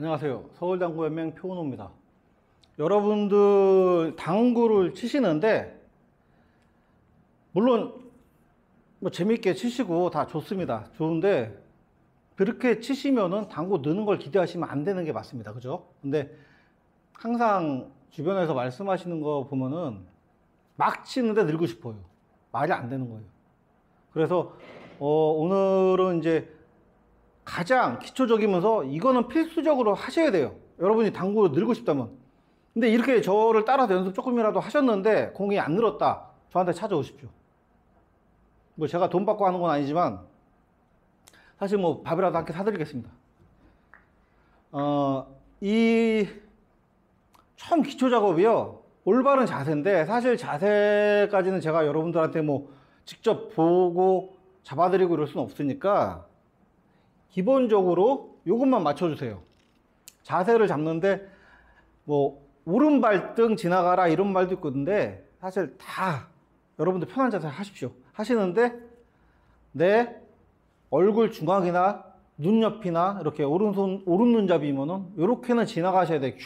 안녕하세요. 서울당구연맹 표은호입니다. 여러분들 당구를 치시는데 물론 뭐 재밌게 치시고 다 좋습니다. 좋은데 그렇게 치시면은 당구 느는 걸 기대하시면 안 되는 게 맞습니다. 그죠? 근데 항상 주변에서 말씀하시는 거 보면은 막 치는데 늘고 싶어요. 말이 안 되는 거예요. 그래서 오늘은 이제 가장 기초적이면서 이거는 필수적으로 하셔야 돼요. 여러분이 당구 늘고 싶다면. 근데 이렇게 저를 따라서 연습 조금이라도 하셨는데 공이 안 늘었다. 저한테 찾아오십시오. 뭐 제가 돈 받고 하는 건 아니지만 사실 뭐 밥이라도 함께 사드리겠습니다. 이 처음 기초 작업이요. 올바른 자세인데 사실 자세까지는 제가 여러분들한테 뭐 직접 보고 잡아드리고 이럴 수는 없으니까 기본적으로 이것만 맞춰주세요. 자세를 잡는데 뭐 오른발등 지나가라 이런 말도 있는데 사실 다 여러분들 편한 자세를 하십시오. 하시는데 내 얼굴 중앙이나 눈 옆이나 이렇게 오른손 오른 눈잡이면은 이렇게는 지나가셔야 돼.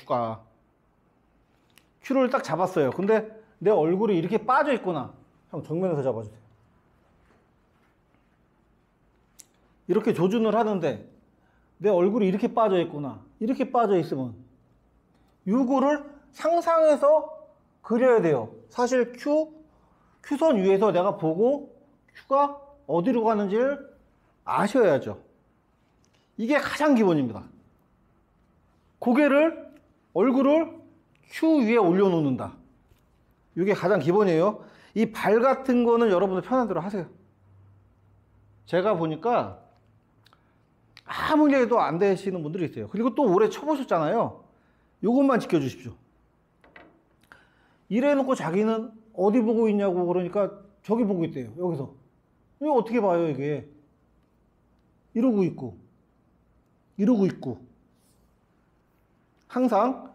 큐를 딱 잡았어요. 근데 내 얼굴이 이렇게 빠져 있구나. 형 정면에서 잡아주세요. 이렇게 조준을 하는데 내 얼굴이 이렇게 빠져 있구나. 이렇게 빠져 있으면 요거를 상상해서 그려야 돼요. 사실 큐선 위에서 내가 보고 큐가 어디로 가는지를 아셔야죠. 이게 가장 기본입니다. 얼굴을 큐 위에 올려놓는다. 이게 가장 기본이에요. 이 발 같은 거는 여러분들 편한 대로 하세요. 제가 보니까 아무리 해도 안 되시는 분들이 있어요. 그리고 또 오래 쳐보셨잖아요. 요것만 지켜주십시오. 이래놓고 자기는 어디 보고 있냐고 그러니까 저기 보고 있대요. 여기서. 이거 어떻게 봐요 이게. 이러고 있고 항상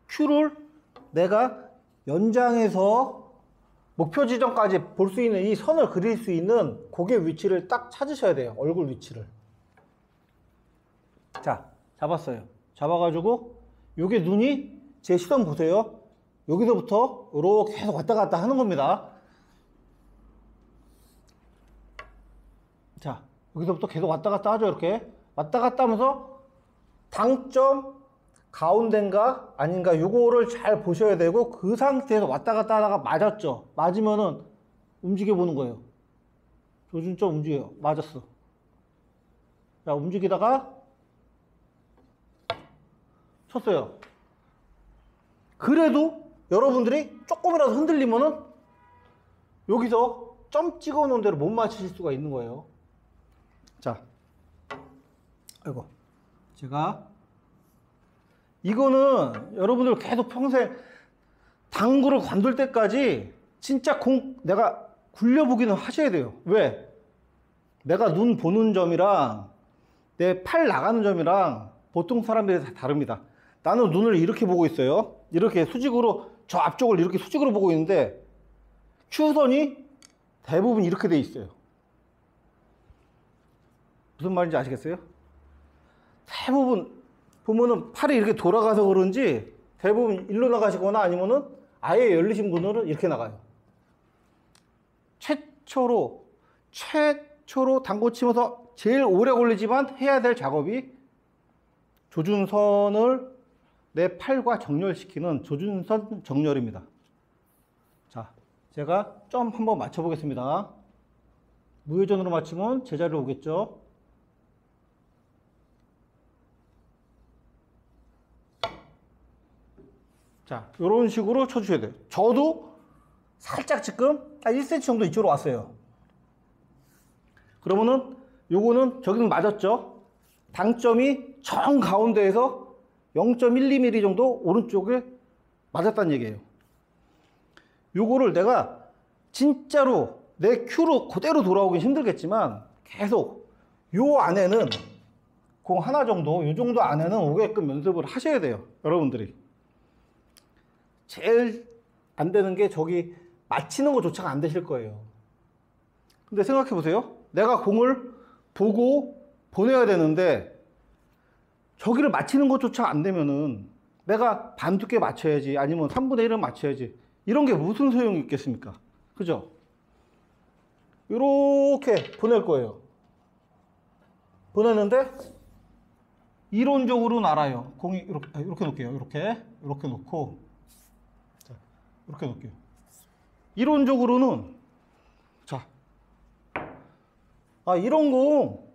큐를 내가 연장해서 목표 지점까지 볼 수 있는 이 선을 그릴 수 있는 고개 위치를 딱 찾으셔야 돼요. 얼굴 위치를. 자, 잡았어요. 잡아가지고 요게 눈이 제 시선 보세요. 여기서부터 이렇게 계속 왔다 갔다 하는 겁니다. 자, 여기서부터 계속 왔다 갔다 하죠. 이렇게 왔다 갔다 하면서 당점 가운데인가 아닌가 요거를 잘 보셔야 되고 그 상태에서 왔다 갔다 하다가 맞았죠. 맞으면은 움직여 보는 거예요. 조준점 움직여요. 맞았어. 자, 움직이다가 쳤어요. 그래도 여러분들이 조금이라도 흔들리면은 여기서 점 찍어 놓은 대로 못 맞추실 수가 있는 거예요. 자, 아이고, 이거는 여러분들 계속 평생 당구를 관둘 때까지 진짜 내가 굴려보기는 하셔야 돼요. 왜? 내가 눈 보는 점이랑 내 팔 나가는 점이랑 보통 사람들이 다 다릅니다. 나는 눈을 이렇게 보고 있어요. 이렇게 수직으로, 저 앞쪽을 이렇게 수직으로 보고 있는데 큐선이 대부분 이렇게 돼 있어요. 무슨 말인지 아시겠어요? 대부분 보면은 팔이 이렇게 돌아가서 그런지 대부분 일로 나가시거나 아니면은 아예 열리신 분들은 이렇게 나가요. 최초로 당구 치면서 제일 오래 걸리지만 해야 될 작업이 조준선을 내 팔과 정렬시키는 조준선 정렬입니다. 자, 제가 점 한번 맞춰 보겠습니다. 무회전으로 맞추면 제자리로 오겠죠. 자, 이런 식으로 쳐주셔야 돼요. 저도 살짝 지금 한 1cm 정도 이쪽으로 왔어요. 그러면은 요거는 저기는 맞았죠. 당점이 정 가운데에서 0.1mm 정도 오른쪽에 맞았다는 얘기예요. 요거를 내가 진짜로 내 큐로 그대로 돌아오긴 힘들겠지만 계속 요 안에는 공 하나 정도, 요 정도 안에는 오게끔 연습을 하셔야 돼요. 여러분들이. 제일 안 되는 게 저기 맞히는 것조차가 안 되실 거예요. 근데 생각해 보세요. 내가 공을 보고 보내야 되는데 저기를 맞히는 것조차 안 되면은 내가 반 두께 맞춰야지, 아니면 3분의 1은 맞춰야지. 이런 게 무슨 소용이 있겠습니까? 그죠? 이렇게 보낼 거예요. 보냈는데 이론적으로는 알아요. 공이 이렇게 놓을게요. 이렇게 놓고, 자, 이렇게 놓을게요. 이론적으로는, 자, 이런 공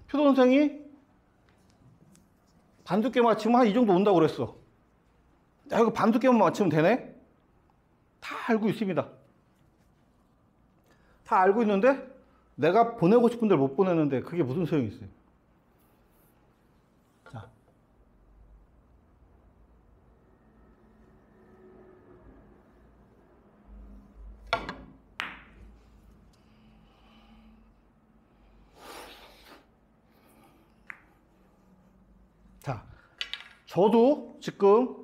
표선생이 반두께 맞추면 한 이 정도 온다고 그랬어. 야, 이거 반두께만 맞추면 되네? 다 알고 있습니다. 다 알고 있는데 내가 보내고 싶은 데를 못 보내는데 그게 무슨 소용이 있어요? 자. 자, 저도 지금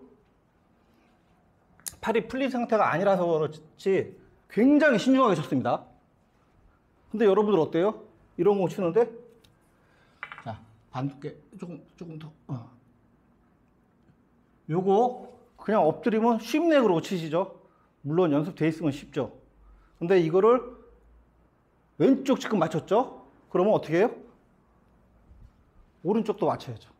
팔이 풀린 상태가 아니라서 그렇지 굉장히 신중하게 쳤습니다. 근데 여러분들 어때요? 이런 공 치는데, 자, 반두께 조금 더. 요거 그냥 엎드리면 쉽네 그러고 치시죠. 물론 연습돼 있으면 쉽죠. 근데 이거를 왼쪽 지금 맞췄죠? 그러면 어떻게 해요? 오른쪽도 맞춰야죠.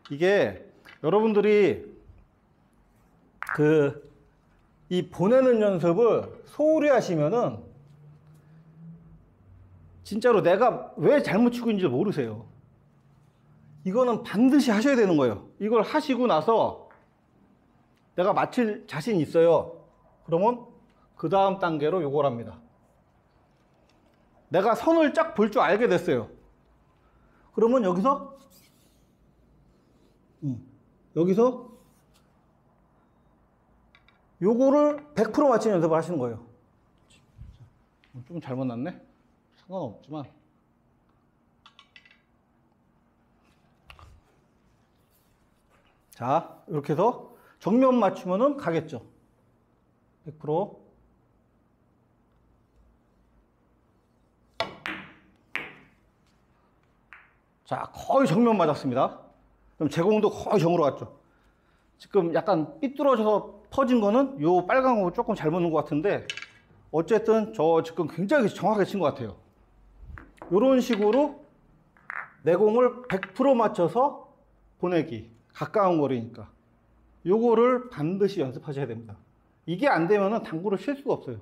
이게 여러분들이 이 보내는 연습을 소홀히 하시면은 진짜로 내가 왜 잘못 치고 있는지 모르세요. 이거는 반드시 하셔야 되는 거예요. 이걸 하시고 나서 내가 맞힐 자신 있어요. 그러면 그 다음 단계로 요걸 합니다. 내가 선을 쫙 볼 줄 알게 됐어요. 그러면 여기서 요거를 100% 맞히는 연습을 하시는 거예요. 좀 잘못 났네? 상관없지만. 자, 이렇게 해서 정면 맞추면은 가겠죠. 100%. 자, 거의 정면 맞았습니다. 그럼 제공도 거의 정으로 갔죠. 지금 약간 삐뚤어져서 퍼진 거는 요 빨간 거 조금 잘못 넣은 것 같은데, 어쨌든 저 지금 굉장히 정확하게 친 것 같아요. 이런 식으로 내 공을 100% 맞춰서 보내기. 가까운 거리니까. 요거를 반드시 연습하셔야 됩니다. 이게 안 되면은 당구를 칠 수가 없어요.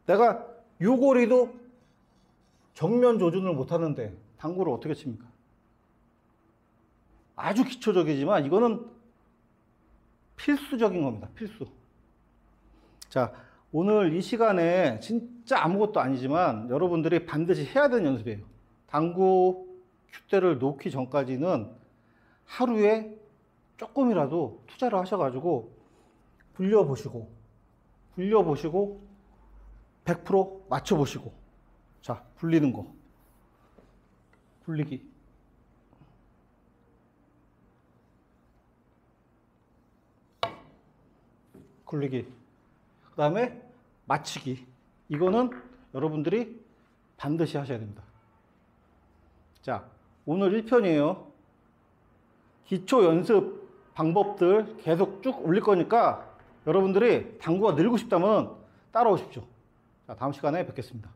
내가 요 거리도 정면 조준을 못 하는데 당구를 어떻게 칩니까? 아주 기초적이지만 이거는 필수적인 겁니다. 필수. 자, 오늘 이 시간에 진짜 아무것도 아니지만 여러분들이 반드시 해야 되는 연습이에요. 당구 큐대를 놓기 전까지는 하루에 조금이라도 투자를 하셔가지고 굴려보시고 100% 맞춰보시고, 자, 굴리는 거, 굴리기, 그 다음에 맞히기. 이거는 여러분들이 반드시 하셔야 됩니다. 자, 오늘 1편이에요. 기초 연습 방법들 계속 쭉 올릴 거니까 여러분들이 당구가 늘고 싶다면 따라오십시오. 자, 다음 시간에 뵙겠습니다.